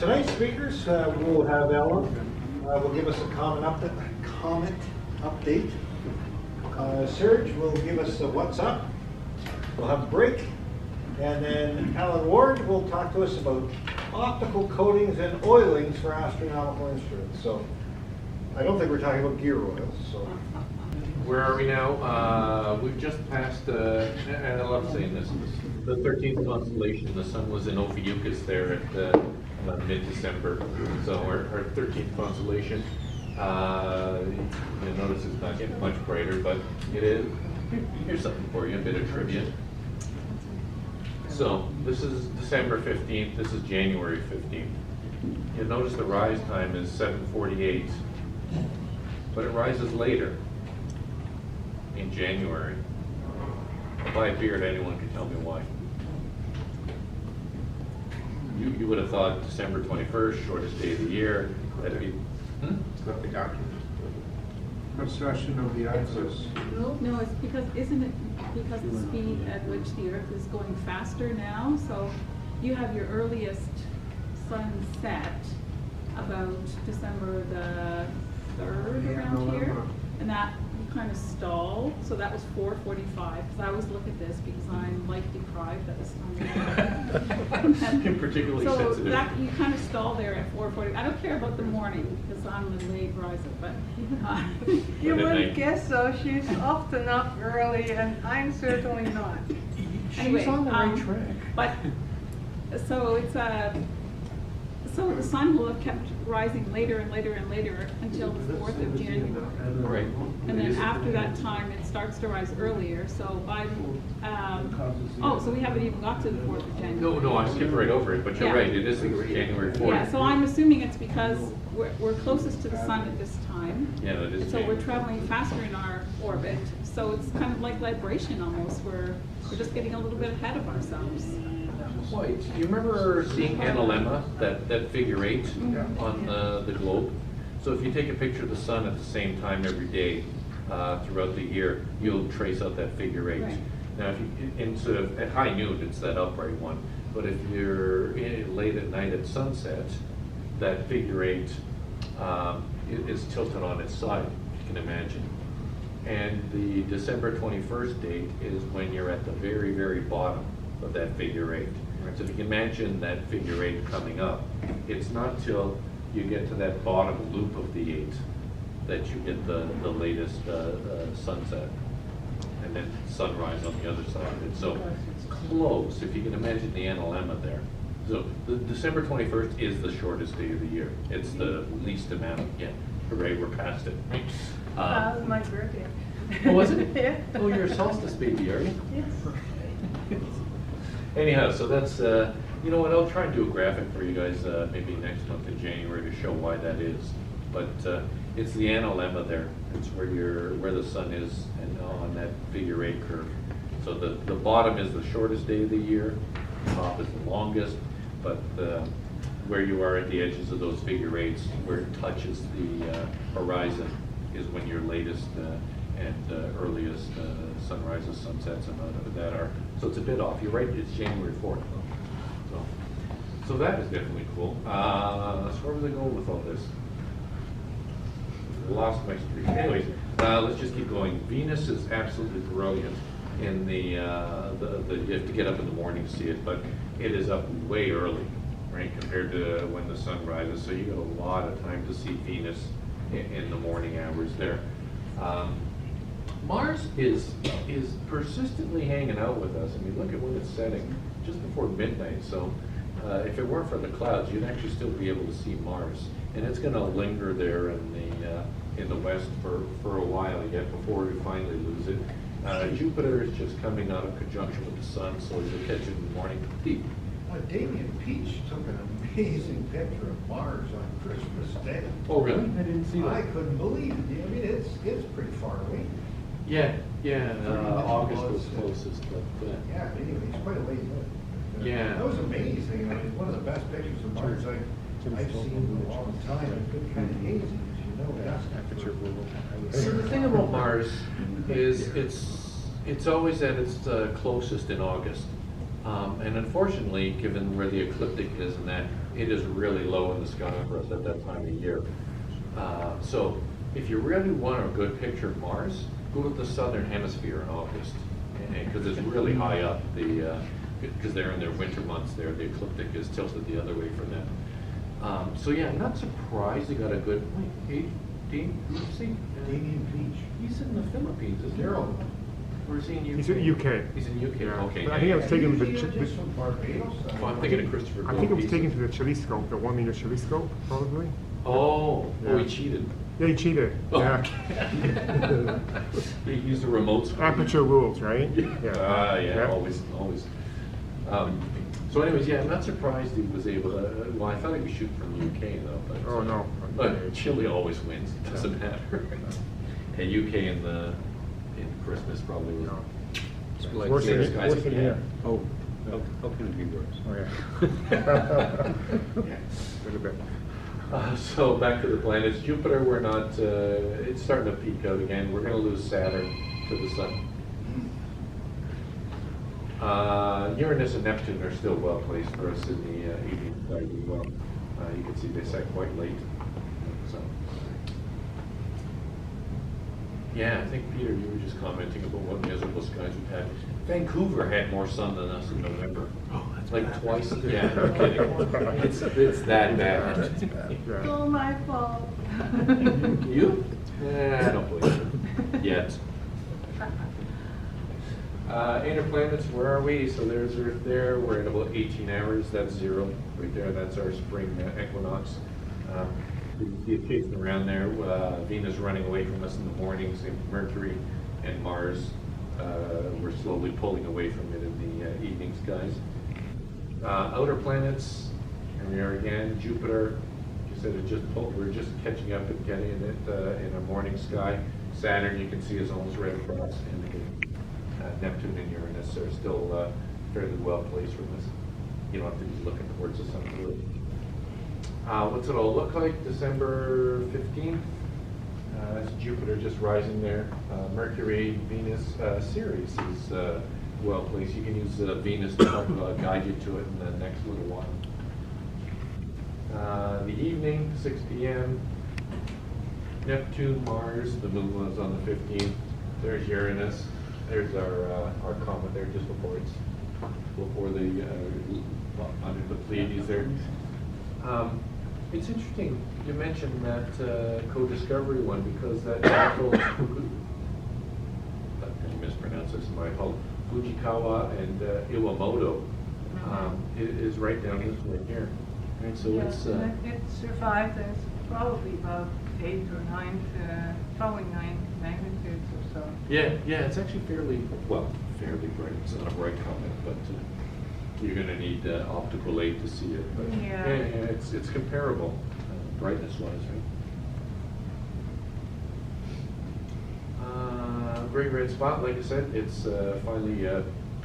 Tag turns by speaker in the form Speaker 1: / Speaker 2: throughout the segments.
Speaker 1: Tonight's speakers, we'll have Ellen. Will give us a comet update. Serge will give us a what's up. We'll have a break. And then Alan Ward will talk to us about optical coatings and oilings for astronomical instruments. So I don't think we're talking about gear oils. So
Speaker 2: where are we now? We've just passed, and I love saying this, the 13th constellation. The sun was in Ophiuchus there at mid-December. So our 13th constellation. You'll notice it's not getting much brighter, but it is. Here's something for you, a bit of trivia. So this is December 15th, this is January 15th. You'll notice the rise time is 7:48, but it rises later in January. By a beard, anyone can tell me why. You would have thought December 21st, shortest day of the year, that'd be,
Speaker 3: Not the document. Precession of the axis.
Speaker 4: No, it's because, isn't it because the speed at which the Earth is going faster now? So you have your earliest sunset about December the 3rd around here, and that you kind of stalled. So that was 4:45. Because I always look at this because I'm light deprived at this time.
Speaker 2: particularly
Speaker 4: so
Speaker 2: sensitive.
Speaker 4: that you kind of stall there at 4:40. I don't care about the morning because I'm a late riser, but.
Speaker 5: You
Speaker 2: But at
Speaker 5: wouldn't
Speaker 2: night.
Speaker 5: guess so. She's often up early, and I'm certainly not.
Speaker 4: Anyway,
Speaker 3: on the right track.
Speaker 4: But so it's so the sun will have kept rising later and later and later until the 4th of January.
Speaker 2: Right.
Speaker 4: And then after that time, it starts to rise earlier. So by so we haven't even got to the 4th of January.
Speaker 2: No, I skipped right over it, but you're
Speaker 4: Yeah.
Speaker 2: right, it is January 4th.
Speaker 4: Yeah. So I'm assuming it's because we're closest to the sun at this time.
Speaker 2: Yeah, that is
Speaker 4: So we're
Speaker 2: January.
Speaker 4: traveling faster in our orbit. So it's kind of like vibration almost. We're just getting a little bit ahead of ourselves.
Speaker 2: Do you remember seeing analemma, that figure 8 on the globe? So if you take a picture of the sun at the same time every day throughout the year, you'll trace out that figure 8.
Speaker 4: Right.
Speaker 2: Now, if you, instead of at high noon, it's that upright one. But if you're late at night at sunset, that figure 8 is tilted on its side, if you can imagine. And the December 21st date is when you're at the very, very bottom of that figure 8. So if you can imagine that figure 8 coming up, it's not till you get to that bottom loop of the 8 that you get the latest sunset, and then sunrise on the other side of it. So it's close, if you can imagine the analemma there. So the December 21st is the shortest day of the year. It's the least amount. Yeah, hooray, we're past it.
Speaker 5: That was my birthday.
Speaker 2: Oh, was it?
Speaker 5: Yeah.
Speaker 2: Oh, you're a solstice baby, are you?
Speaker 5: Yes.
Speaker 2: Anyhow, so that's, you know what, I'll try and do a graphic for you guys maybe next month in January to show why that is. But it's the analemma there. It's where the sun is and on that figure 8 curve. So the bottom is the shortest day of the year, the top is the longest, but where you are at the edges of those figure 8s, where it touches the horizon, is when your latest and earliest sunrises, sunsets, and that are. So it's a bit off. You're right, it's January 4th. So that is definitely cool. So where was I going with all this? Lost my streak. Anyways, let's just keep going. Venus is absolutely brilliant in you have to get up in the morning to see it, but it is up way early, right, compared to when the sun rises. So you got a lot of time to see Venus in the morning hours there. Mars is persistently hanging out with us. I mean, look at when it's setting, just before midnight. So if it weren't for the clouds, you'd actually still be able to see Mars, and it's going to linger there in the west for a while yet before we finally lose it. Jupiter is just coming out of conjunction with the sun, so you'll catch it in the morning. Deep.
Speaker 1: Damien Peach took an amazing picture of Mars on Christmas Day.
Speaker 2: Oh, really? I didn't see
Speaker 1: I
Speaker 2: that.
Speaker 1: couldn't believe it. I mean, it's pretty far away.
Speaker 2: Yeah. August was closest, but
Speaker 1: Yeah, anyway, it's quite a ways out.
Speaker 2: Yeah.
Speaker 1: That was amazing. I mean, it's one of the best pictures of Mars I've seen in a long time. It's been kind of hazy, as you know.
Speaker 2: So the thing about Mars is it's always at its closest in August. And unfortunately, given where the ecliptic is and that, it is really low in the sky for us at that time of year. So if you really want a good picture of Mars, go to the southern hemisphere in August, because it's really high up. Because they're in their winter months there, the ecliptic is tilted the other way from them. So yeah, I'm not surprised they got a good. Wait, Dean, you see?
Speaker 1: Damien Beach.
Speaker 2: He's in the Philippines, isn't he?
Speaker 1: Daryl.
Speaker 2: Or is he in UK?
Speaker 6: He's in UK.
Speaker 2: He's in UK.
Speaker 6: Yeah.
Speaker 2: Okay.
Speaker 6: But I think I was taking the,
Speaker 1: Just from Barbados.
Speaker 2: Oh, I'm thinking of Christopher.
Speaker 6: I think it was
Speaker 2: Columbus.
Speaker 6: taken to the telescope, the 1 meter telescope, probably.
Speaker 2: Oh,
Speaker 6: Yeah.
Speaker 2: he cheated.
Speaker 6: Yeah, he cheated.
Speaker 2: Oh.
Speaker 6: Yeah.
Speaker 2: He used the remote screen.
Speaker 6: Aperture rules, right?
Speaker 2: Yeah, always. So anyways, yeah, I'm not surprised he was able to, well, I thought he was shooting from the UK though. But,
Speaker 6: Oh, no.
Speaker 2: But Chile always wins, it doesn't matter. And UK in Christmas probably was.
Speaker 6: It's
Speaker 2: like
Speaker 6: worse
Speaker 2: same
Speaker 6: than,
Speaker 2: skies
Speaker 6: worse than
Speaker 2: again.
Speaker 6: here.
Speaker 7: Oh, how can it be worse?
Speaker 6: Oh, yeah. A little bit.
Speaker 2: So back to the planets. Jupiter, we're not, it's starting to peak out again. We're going to lose Saturn to the Sun. Uranus and Neptune are still well placed for us in the evening side as well. You can see they set quite late. So, yeah, I think Peter, you were just commenting about what miserable skies we've had. Vancouver had more sun than us in November. Oh, that's like bad. Twice. Yeah, no kidding. It's that bad.
Speaker 6: Yeah.
Speaker 5: All my fault.
Speaker 2: You? I don't believe it. Yet. Inner planets, where are we? So there's Earth there. We're at about 18 hours. That's 0 right there. That's our spring equinox. You can see it chasing around there. Venus running away from us in the mornings. Mercury and Mars, we're slowly pulling away from it in the evening skies. Outer planets, here we are again. Jupiter, you said it just pulled. We're just catching up and getting it in a morning sky. Saturn, you can see, is almost right across. And Neptune and Uranus are still fairly well placed from us. You don't have to be looking towards the sun really. What's it all look like? December 15th. That's Jupiter just rising there. Mercury, Venus, Ceres is well placed. You can use Venus to help guide you to it in the next little while. The evening, 6 p.m. Neptune, Mars. The moon was on the 15th. There's Uranus. There's our comet there just before the under the Pleiades there. It's interesting you mentioned that co-discovery one because that actual I'm going to mispronounce this in my fault. Fujikawa and Iwamoto is right down this way here. Right, so
Speaker 5: Yes, it survived. There's probably about 8 or 9, probably 9 magnitudes or so.
Speaker 2: Yeah, it's actually fairly bright. It's not a bright comet, but you're going to need optical aid to see it. But
Speaker 5: Yeah.
Speaker 2: It's comparable brightness-wise, right? Great red spot, like I said, it's finally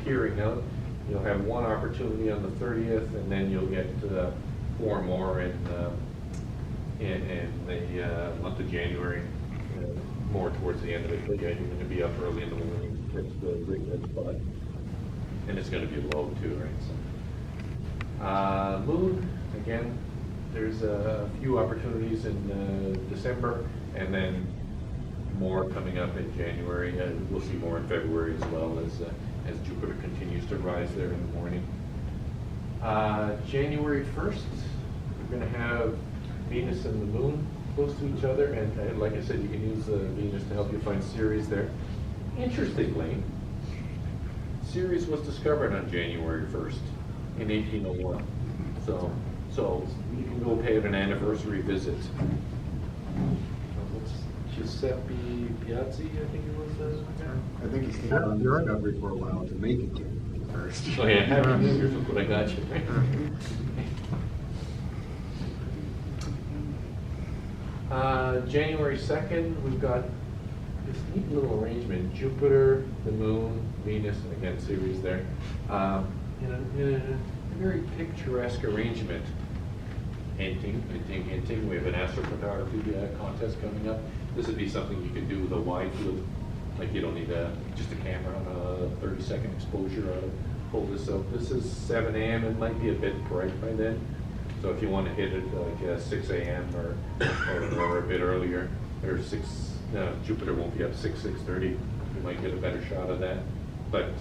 Speaker 2: peering out. You'll have one opportunity on the 30th, and then you'll get 4 more in the month of January. More towards the end of it, but yeah, you're going to be up early in the morning. It's the great red spot, and it's going to be low too, right? So, moon again. There's a few opportunities in December, and then more coming up in January. We'll see more in February as well as Jupiter continues to rise there in the morning. January 1st, we're going to have Venus and the moon close to each other, and like I said, you can use Venus to help you find Ceres there. Interestingly, Ceres was discovered on January 1st in 1801. So you can go pay it an anniversary visit. What's Giuseppe Piazzi, I think it was.
Speaker 3: I think he's taken on the discovery for a while to make it to first.
Speaker 2: Oh yeah, happy New Year's, look what I got you. January 2nd, we've got this neat little arrangement: Jupiter, the Moon, Venus, and again Ceres there. In a very picturesque arrangement. Hinting. We have an astrophotography contest coming up. This would be something you could do with a wide field. Like you don't need just a camera on a 30-second exposure pull this out. This is 7 a.m. It might be a bit bright by then. So if you want to hit it like 6 a.m. or a bit earlier, or Jupiter won't be up 6:30. You might get a better shot of that. But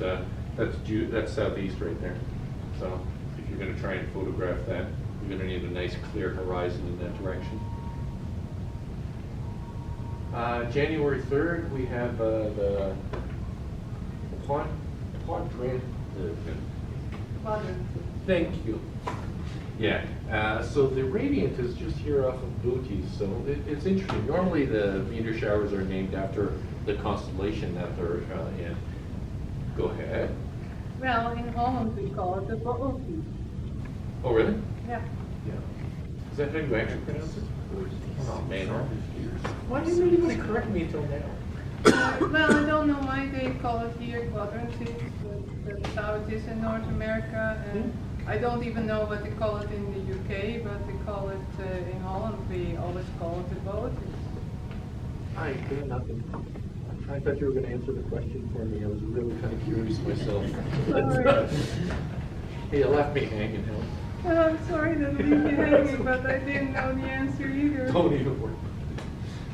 Speaker 2: that's southeast right there. So if you're going to try and photograph that, you're going to need a nice clear horizon in that direction. January 3rd, we have the Quadrantide. Thank you. Yeah, so the radiant is just here off of Bootes, so it's interesting. Normally the meteor showers are named after the constellation that they're in. Go ahead.
Speaker 5: Well, in Holland we call it the bubble tea.
Speaker 2: Oh, really?
Speaker 5: Yeah.
Speaker 2: Yeah. Is that how you actually pronounce it? Oh, man. Why
Speaker 5: Why
Speaker 2: didn't anybody correct me until now?
Speaker 5: Well, I don't know why they call it here Quadrantide, but that's how it is in North America. And I don't even know what they call it in the UK, but they call it in Holland. We always call it the boat.
Speaker 2: I got nothing. I thought you were going to answer the question for me. I was really kind of curious myself.
Speaker 5: Sorry.
Speaker 2: Hey, you left me hanging, Helen.
Speaker 5: Well, I'm sorry to leave you hanging, but I didn't know the answer either.
Speaker 2: Don't even worry.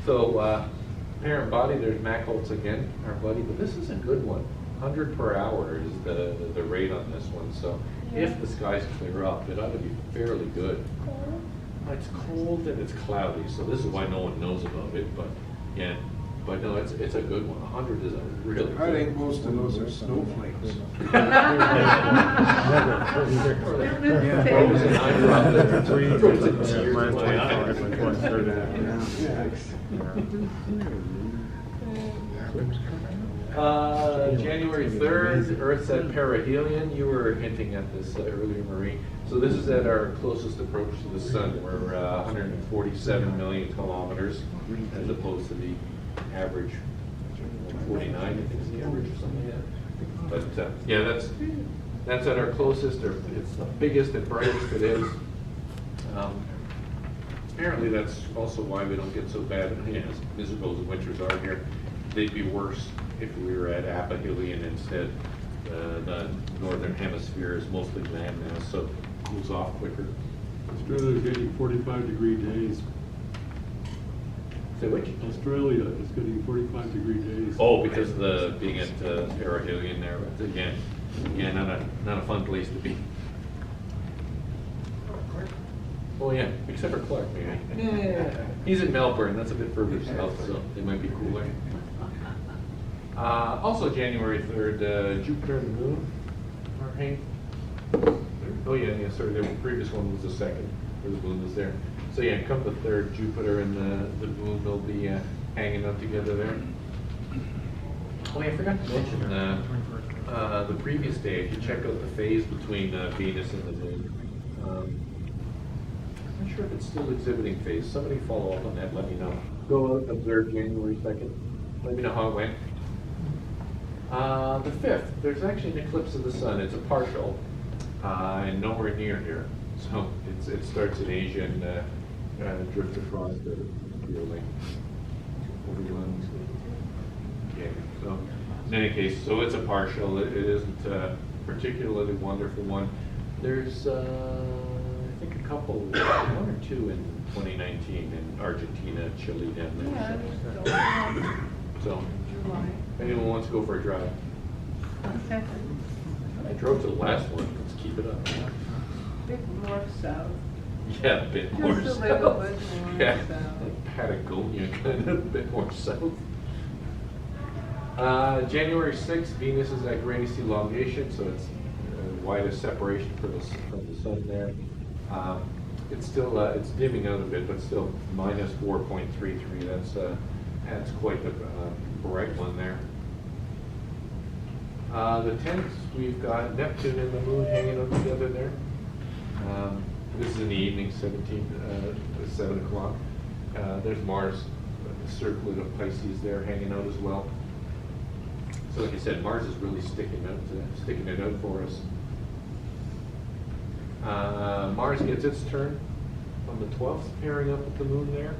Speaker 2: So, parent body, there's Macholtz again, our buddy, but this is a good one. 100 per hour is the rate on this one. So, if the skies clear up, it ought to be fairly good. It's cold and it's cloudy, so this is why no one knows about it. But yeah, but no, it's a good one. 100 is a really.
Speaker 3: I
Speaker 2: good
Speaker 3: think most of those are snowflakes.
Speaker 2: Frozen eyebrows, frozen tears in my eyes. January 3rd, Earth's at perihelion. You were hinting at this earlier, Marie. So this is at our closest approach to the sun. We're 147 million kilometers, as opposed to the average 49, I think is the average or something like that. But yeah, that's at our closest, or it's the biggest and brightest it is. Apparently that's also why we don't get so bad, as miserable as the winters are here. They'd be worse if we were at aphelion instead. The northern hemisphere is mostly land now, so it cools off quicker.
Speaker 8: Australia's getting 45-degree days.
Speaker 2: Say which?
Speaker 8: Australia is getting 45-degree days.
Speaker 2: Oh, because of the being at perihelion there. But again, not a fun place to be. Oh yeah, except for Clark, maybe. Yeah, he's in Melbourne. That's a bit further south, so they might be cooler. Also, January 3rd, Jupiter and the Moon are hanging. Oh yeah, sorry, the previous one was the second, where the Moon was there. So yeah, come the 3rd, Jupiter and the Moon will be hanging out together there. Oh yeah, I forgot to mention the previous day, if you check out the phase between Venus and the Moon. I'm not sure if it's still exhibiting phase. Somebody follow up on that, let me know. Go out, observe January 2nd. Let me know how it went. The 5th, there's actually an eclipse of the sun. It's a partial, and nowhere near here. So it starts in Asia and drifts across the lake. Yeah, so in any case, so it's a partial. It isn't a particularly wonderful one. There's, I think, a couple, one or two in 2019 in Argentina, Chile, down there.
Speaker 5: Yeah,
Speaker 2: So,
Speaker 5: July.
Speaker 2: if anyone wants to go for a drive.
Speaker 5: Okay.
Speaker 2: I drove to the last one. Let's keep it up.
Speaker 5: Bit more south.
Speaker 2: Yeah, a bit
Speaker 5: Just
Speaker 2: more
Speaker 5: a
Speaker 2: south.
Speaker 5: little bit more
Speaker 2: Yeah,
Speaker 5: south.
Speaker 2: like Patagonia, kind of a bit more south. January 6th, Venus is at greatest elongation, so it's widest separation from the sun there. It's still it's dimming out a bit, but still minus 4.33. That's quite the bright one there. The 10th, we've got Neptune and the Moon hanging out together there. This is in the evening, 7 o'clock. There's Mars, the circlet of Pisces there hanging out as well. So like I said, Mars is really sticking it out for us. Mars gets its turn on the 12th, pairing up with the Moon there.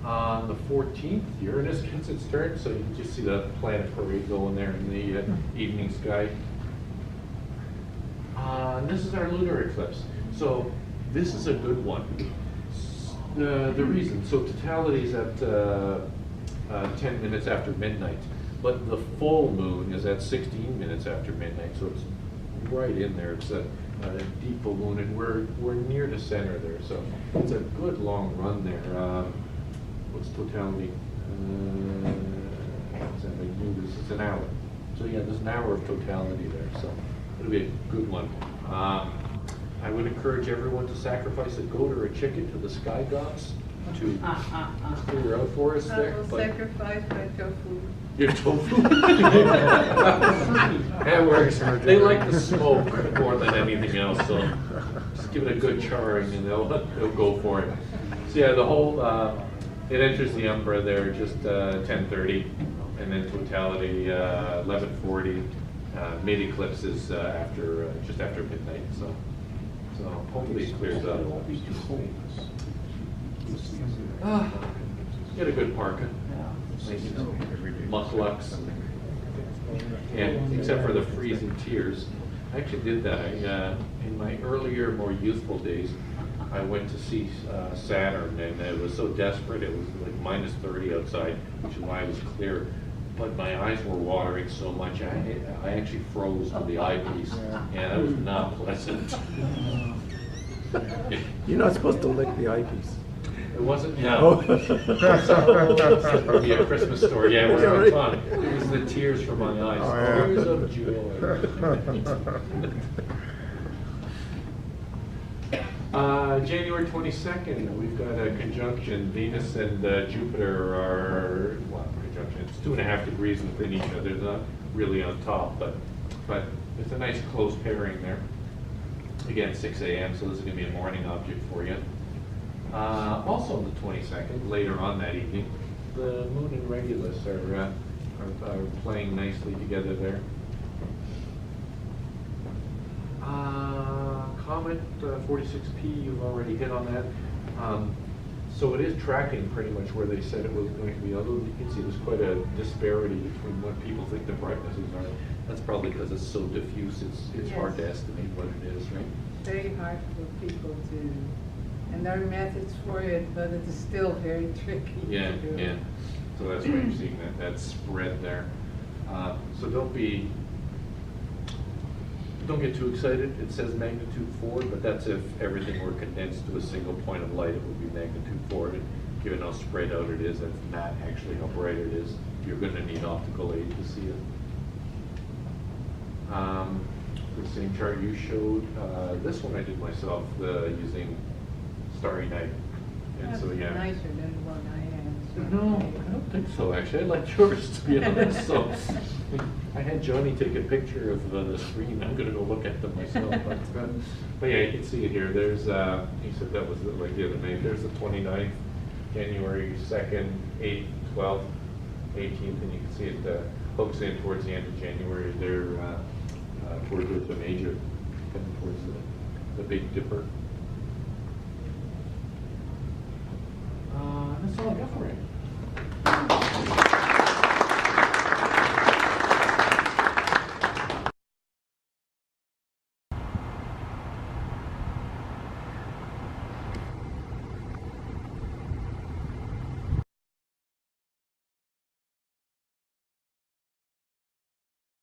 Speaker 2: On the 14th, Uranus gets its turn, so you can just see the planet parade going there in the evening sky. This is our lunar eclipse. So this is a good one. The reason, so totality is at 10 minutes after midnight, but the full moon is at 16 minutes after midnight, so it's right in there. It's a deep full moon, and we're near the center there, so it's a good long run there. What's totality? It's an hour. So yeah, there's an hour of totality there, so it'll be a good one. I would encourage everyone to sacrifice a goat or a chicken to the sky gods to clear out for us
Speaker 5: I
Speaker 2: there.
Speaker 5: will
Speaker 2: but-
Speaker 5: sacrifice my tofu.
Speaker 2: Your tofu? That works. They like the smoke more than anything else, so just give it a good charring and they'll go for it. So yeah, the whole, it enters the umbra there just 10:30, and then totality 11:40. Mid eclipse is after just after midnight, so hopefully it clears up. Get a good parka. Nice mucklucks, and except for the freezing tears. I actually did that. In my earlier, more youthful days, I went to see Saturn, and it was so desperate. It was like minus 30 outside, which is why it was clear. But my eyes were watering so much, I actually froze to the eyepiece, and that was not pleasant.
Speaker 6: You're not supposed to lick the eyepiece.
Speaker 2: It wasn't, no. It would be a Christmas story, yeah, we're on time. It was the tears from my eyes,
Speaker 6: Oh, yeah.
Speaker 2: tears of joy. January 22nd, we've got a conjunction. Venus and Jupiter are, well, conjunction, it's 2.5 degrees within each other. They're not really on top, but it's a nice close pairing there. Again, 6 a.m., so this is going to be a morning object for you. Also on the 22nd, later on that evening, the Moon and Regulus are playing nicely together there. Comet 46P, you've already hit on that. So it is tracking pretty much where they said it was going to be, although you can see there's quite a disparity between what people think the brightnesses are. That's probably because it's so diffuse, it's hard to estimate what it is, right?
Speaker 5: Very hard for people to, and there are methods for it, but it is still very tricky
Speaker 2: Yeah,
Speaker 5: to do.
Speaker 2: yeah. So that's why you're seeing that spread there. So don't get too excited. It says magnitude 4, but that's if everything were condensed to a single point of light, it would be magnitude 4. And given how spread out it is, that's not actually how bright it is. You're going to need optical aid to see it. The same chart you showed. This one I did myself using Starry Night. And
Speaker 5: That's
Speaker 2: so yeah.
Speaker 5: nicer than what I had.
Speaker 2: No, I don't think so, actually. I like yours, to be honest. So I had Johnny take a picture of the screen. I'm going to go look at them myself. But yeah, you can see it here. There's, he said that was like the other night. There's the 29th, January 2nd, 8th, 12th, 18th, and you can see it hooks in towards the end of January. They're towards the major, heading towards the Big Dipper. That's all I got for you.